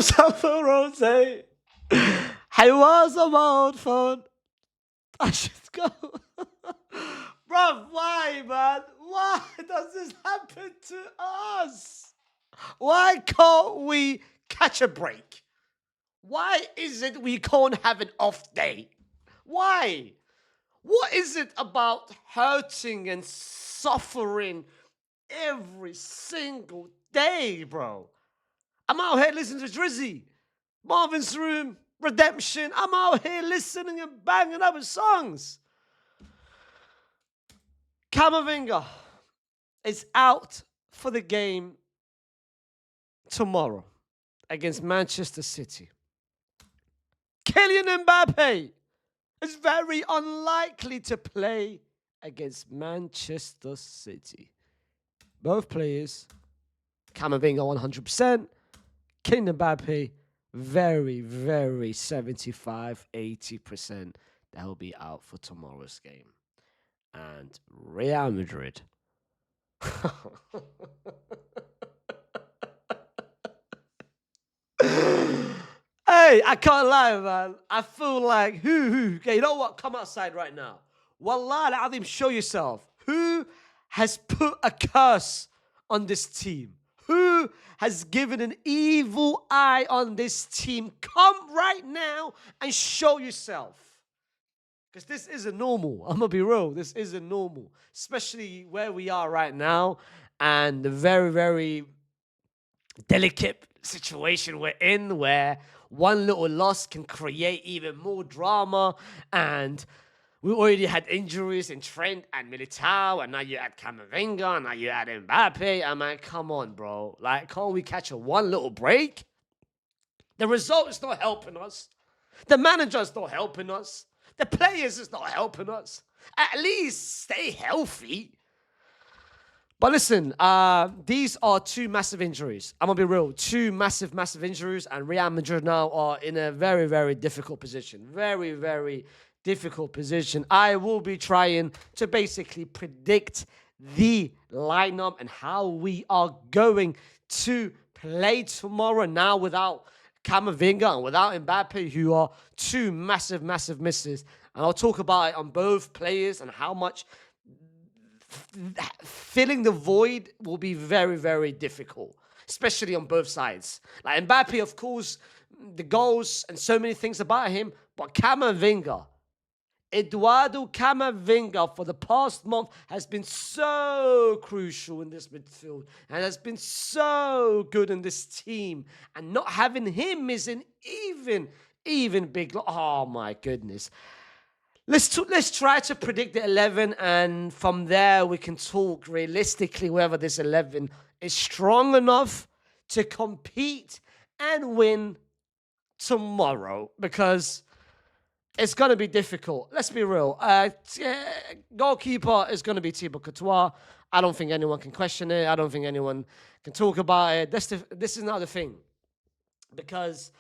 for Rose. I was about fun. I should go. Bruv, why, man? Why does this happen to us? Why can't we catch a break? Why is it we can't have an off day? Why? What is it about hurting and suffering every single day, bro? I'm out here listening to Drizzy, Marvin's Room, Redemption. I'm out here listening and banging other songs. Camavinga is out for the game tomorrow against Manchester City. Kylian Mbappe is very unlikely to play against Manchester City. Both players, Camavinga 100%, Kylian Mbappe very, very 75, 80% that will be out for tomorrow's game. And Real Madrid. Hey, I can't lie, man. I feel like okay, you know what? Come outside right now. Wallah al-Azim, show yourself. Who has put a curse on this team? Who has given an evil eye on this team? Come right now and show yourself. Because this isn't normal. I'm going to be real. This isn't normal. Especially where we are right now and the very, very delicate situation we're in where one little loss can create even more drama. And we already had injuries in Trent and Militao, and now you add Camavinga, and now you add Mbappe. I'm like, come on, bro. Like, can't we catch a one little break? The result is not helping us. The manager's not helping us. The players is not helping us. At least stay healthy. But listen, these are two massive injuries. I'm going to be real. Two massive, massive injuries. And Real Madrid now are in a very, very difficult position. Very, very difficult position. I will be trying to basically predict the lineup and how we are going to play tomorrow now without Camavinga and without Mbappe, who are two massive, massive misses. And I'll talk about it on both players and how much filling the void will be very, very difficult, especially on both sides. Like Mbappe, of course, the goals and so many things about him, but Camavinga, Eduardo Camavinga for the past month has been so crucial in this midfield and has been so good in this team. And not having him is an even big... Oh, my goodness. Let's try to predict the 11, and from there we can talk realistically whether this 11 is strong enough to compete and win tomorrow, because it's going to be difficult. Let's be real. Goalkeeper is going to be Thibaut Courtois. I don't think anyone can question it. I don't think anyone can talk about it. This is not the thing, because...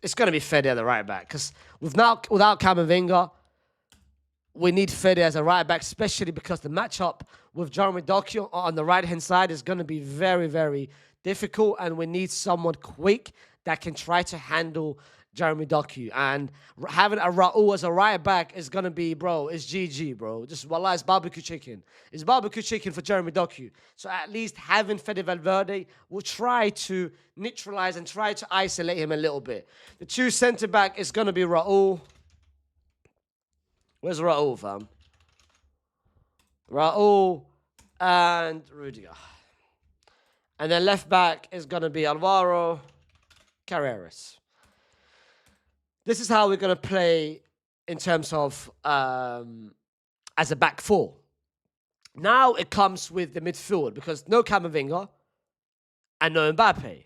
it's going to be Fede at the right back, because without Camavinga, we need Fede as a right back, especially because the matchup with Jeremy Doku on the right-hand side is going to be very, very difficult, and we need someone quick that can try to handle Jeremy Doku. And having a Raul as a right back is going to be, bro, it's GG, bro. Just, wallah, it's barbecue chicken. It's barbecue chicken for Jeremy Doku. So at least having Fede Valverde will try to neutralize and try to isolate him a little bit. The two centre-back is going to be Raul. Where's Raul, fam? Raul and Rudiger. And then left-back is going to be Alvaro Carreras. This is how we're going to play in terms of as a back four. Now it comes with the midfield, because no Camavinga and no Mbappe.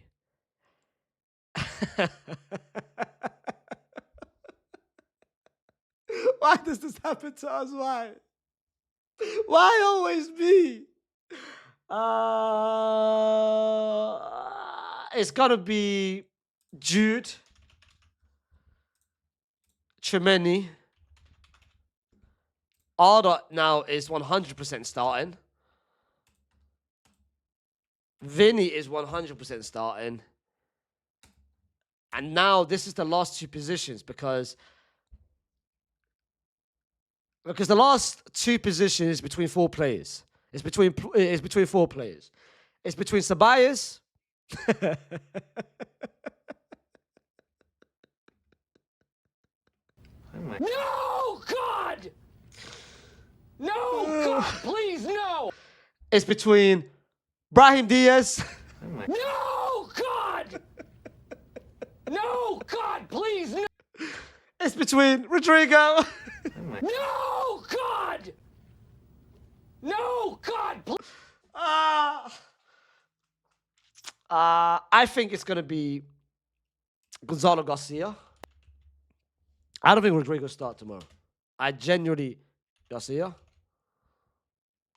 Why does this happen to us? Why? Why always me? It's going to be Jude, Tchouaméni. Arda now is 100% starting. Vinny is 100% starting. And now this is the last two positions because the last two positions is between four players. It's between four players. It's between Ceballos. No, God! No, God, please, no! It's between Brahim Diaz. No, God! No, God, please, no! It's between Rodrigo. No, God! No, God, please! I think it's gonna be Gonzalo Garcia. I don't think Rodrigo start tomorrow. I genuinely Garcia.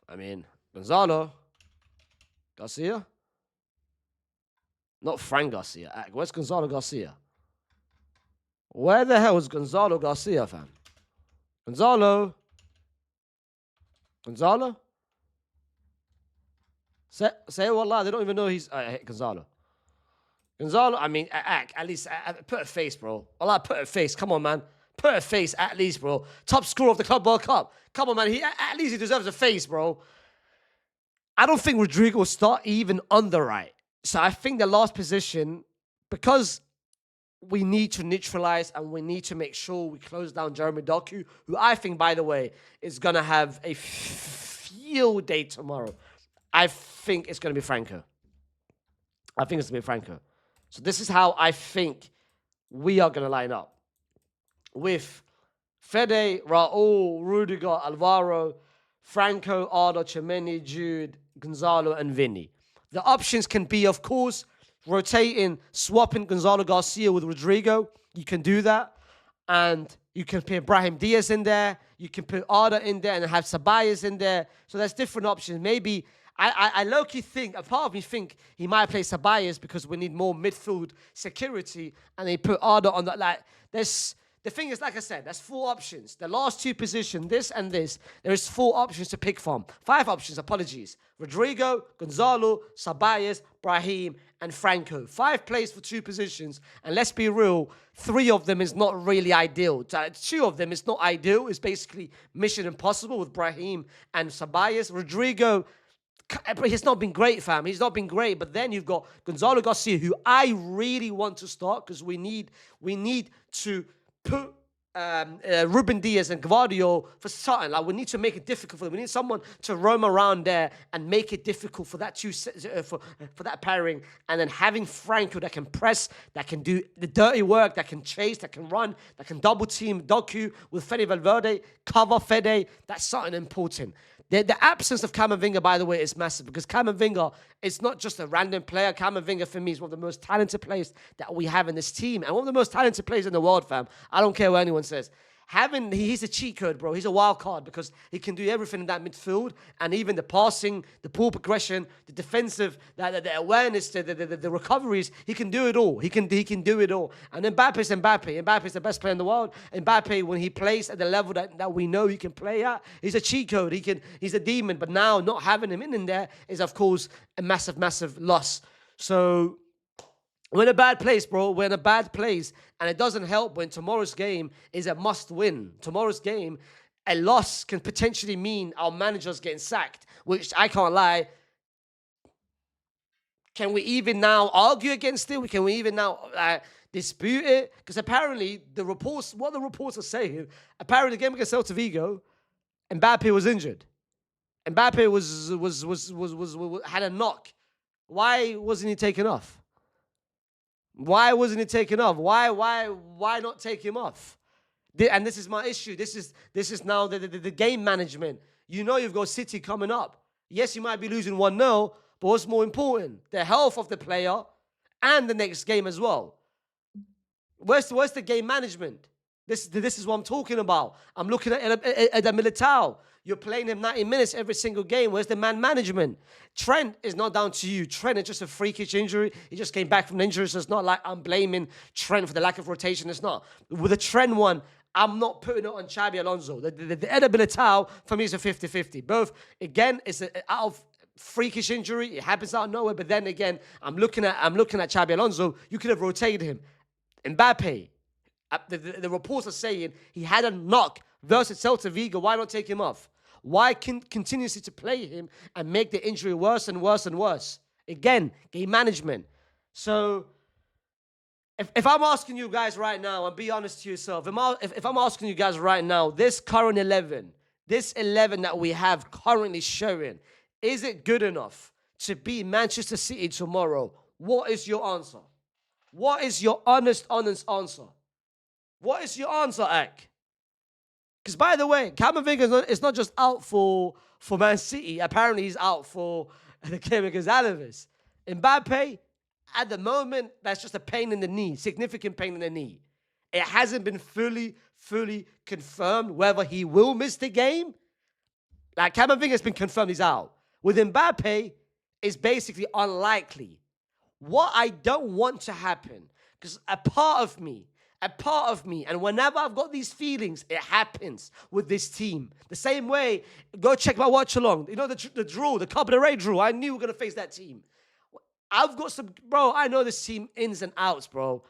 I mean Gonzalo Garcia. Not Frank Garcia. Where's Gonzalo Garcia? Where the hell is Gonzalo Garcia, fam? Gonzalo? Say wallah, they don't even know he's Gonzalo. I mean, at least put a face, bro. Allah, put a face. Come on, man. Put a face at least, bro. Top scorer of the Club World Cup. Come on, man. At least he deserves a face, bro. I don't think Rodrigo will start even on the right. So I think the last position, because we need to neutralize and we need to make sure we close down Jeremy Doku, who I think, by the way, is going to have a field day tomorrow. I think it's going to be Franco. So this is how I think we are going to line up. With Fede, Raul, Rudiger, Alvaro, Franco, Arda, Chemeni, Jude, Gonzalo, and Vinny. The options can be, of course, rotating, swapping Gonzalo Garcia with Rodrigo. You can do that. And you can put Brahim Diaz in there. You can put Arda in there and have Ceballos in there. So there's different options. Maybe I low-key think, a part of me think he might play Ceballos because we need more midfield security, and they put Arda on that. Like, the thing is, like I said, there's four options. The last two positions, this and this, there is four options to pick from. Five options, apologies. Rodrigo, Gonzalo, Ceballos, Brahim, and Franco. 5 plays for 2 positions. And let's be real, 3 of them is not really ideal. 2 of them is not ideal. It's basically mission impossible with Brahim and Ceballos. Rodrigo, he's not been great, fam. He's not been great. But then you've got Gonzalo Garcia, who I really want to start because we need to put Ruben Diaz and Gvardiol for something. Like, we need to make it difficult for them. We need someone to roam around there and make it difficult for that for that pairing. And then having Franco that can press, that can do the dirty work, that can chase, that can run, that can double team Doku with Fede Valverde, cover Fede. That's something important. The absence of Camavinga, by the way, is massive because Camavinga is not just a random player. Camavinga, for me, is one of the most talented players that we have in this team and one of the most talented players in the world, fam. I don't care what anyone says. He's a cheat code, bro. He's a wild card because he can do everything in that midfield, and even the passing, the ball progression, the defensive, the awareness, the recoveries. He can do it all. He can do it all. And Mbappe's Mbappe. Mbappe's the best player in the world. Mbappe, when he plays at the level that we know he can play at, he's a cheat code. He's a demon. But now not having him in there is, of course, a massive, massive loss. So we're in a bad place, bro. We're in a bad place. And it doesn't help when tomorrow's game is a must-win. Tomorrow's game, a loss can potentially mean our manager's getting sacked, which I can't lie. Can we even now argue against it? Can we even now dispute it? Because apparently, what the reports are saying, apparently the game against Celta Vigo, Mbappe was injured. Mbappe had a knock. Why wasn't he taken off? Why wasn't he taken off? Why not take him off? And this is my issue. This is now the game management. You know you've got City coming up. Yes, you might be losing 1-0, but what's more important? The health of the player and the next game as well. Where's the game management? This is what I'm talking about. I'm looking at the Militao. You're playing him 90 minutes every single game. Where's the man management? Trent is not down to you. Trent is just a freakish injury. He just came back from an injury, so it's not like I'm blaming Trent for the lack of rotation. It's not. With the Trent one, I'm not putting it on Xabi Alonso. The Eder Militao, for me, is a 50-50. Both, again, it's out of freakish injury. It happens out of nowhere. But then again, I'm looking at Xabi Alonso. You could have rotated him. Mbappe, the reports are saying he had a knock versus Celta Vigo. Why not take him off? Why continuously to play him and make the injury worse and worse and worse? Again, game management. So if I'm asking you guys right now, and be honest to yourself, if I'm asking you guys right now, this current 11, this 11 that we have currently showing, is it good enough to beat Manchester City tomorrow? What is your answer? What is your honest answer? What is your answer, Ak? Because, by the way, Camavinga is not just out for Man City. Apparently, he's out for the game against Alaves. Mbappe, at the moment, that's just a pain in the knee, significant pain in the knee. It hasn't been fully confirmed whether he will miss the game. Like, Camavinga has been confirmed he's out. With Mbappe, it's basically unlikely. What I don't want to happen, because a part of me, and whenever I've got these feelings, it happens with this team. The same way, go check my watch along. You know, the draw, the Copa del Rey draw. I knew we were going to face that team. I've got some, bro, I know this team ins and outs, bro.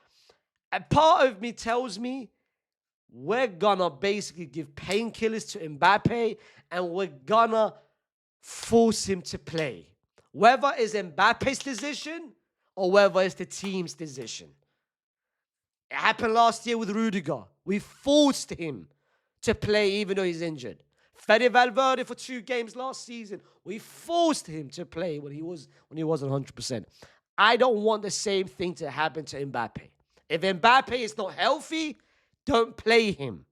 A part of me tells me we're going to basically give painkillers to Mbappe and we're going to force him to play. Whether it's Mbappe's decision or whether it's the team's decision. It happened last year with Rudiger. We forced him to play even though he's injured. Fede Valverde for 2 games last season. We forced him to play when he wasn't 100%. I don't want the same thing to happen to Mbappe. If Mbappe is not healthy, don't play him.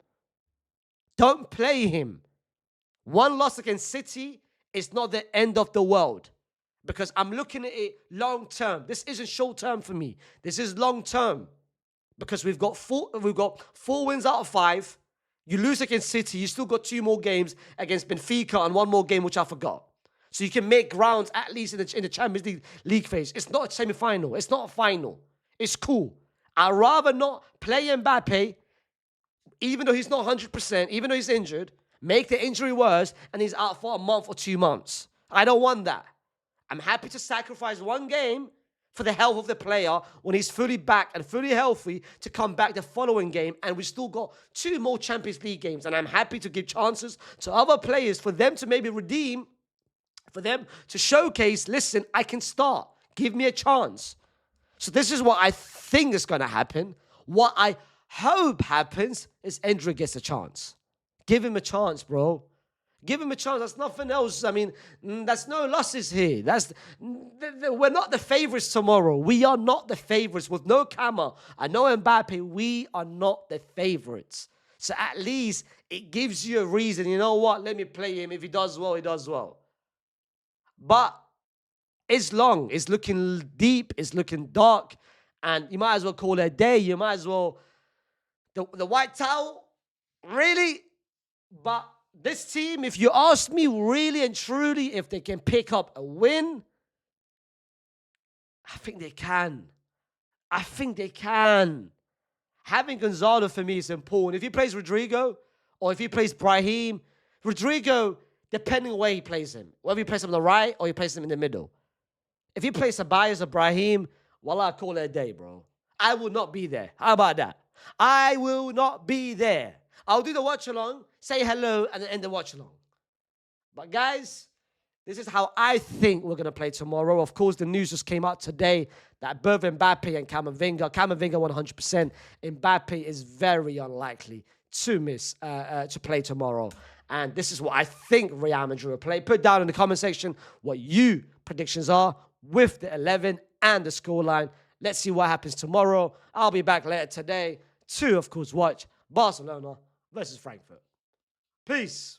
Don't play him. One loss against City is not the end of the world. Because I'm looking at it long term. This isn't short term for me. This is long term. Because we've got 4 wins out of 5. You lose against City, you still got 2 more games against Benfica and 1 more game, which I forgot. So you can make grounds at least in the Champions League phase. It's not a semi-final. It's not a final. It's cool. I'd rather not play Mbappe, even though he's not 100%, even though he's injured, make the injury worse, and he's out for a month or 2 months. I don't want that. I'm happy to sacrifice 1 game for the health of the player when he's fully back and fully healthy to come back the following game, and we still got 2 more Champions League games, and I'm happy to give chances to other players for them to maybe redeem, for them to showcase, listen, I can start. Give me a chance. So this is what I think is going to happen. What I hope happens is Endrick gets a chance. Give him a chance, bro. Give him a chance. That's nothing else. I mean, that's no losses here. We're not the favorites tomorrow. We are not the favorites. With no Cama and no Mbappe, we are not the favorites. So at least it gives you a reason. You know what? Let me play him. If he does well, he does well. But it's long. It's looking deep. It's looking dark. And you might as well call it a day. You might as well... The white towel? Really? But... this team, if you ask me really and truly if they can pick up a win, I think they can. I think they can. Having Gonzalo for me is important. If he plays Rodrigo or if he plays Brahim, Rodrigo, depending on where he plays him, whether he plays him on the right or he plays him in the middle. If he plays Ceballos or Brahim, well, I call it a day, bro. I will not be there. How about that? I will not be there. I'll do the watch-along, say hello, and then end the watch-along. But guys, this is how I think we're going to play tomorrow. Of course, the news just came out today that both Mbappe and Camavinga 100%. Mbappe is very unlikely to miss, to play tomorrow. And this is what I think Real Madrid will play. Put down in the comment section what your predictions are with the 11 and the scoreline. Let's see what happens tomorrow. I'll be back later today to, of course, watch Barcelona versus Frankfurt. Peace.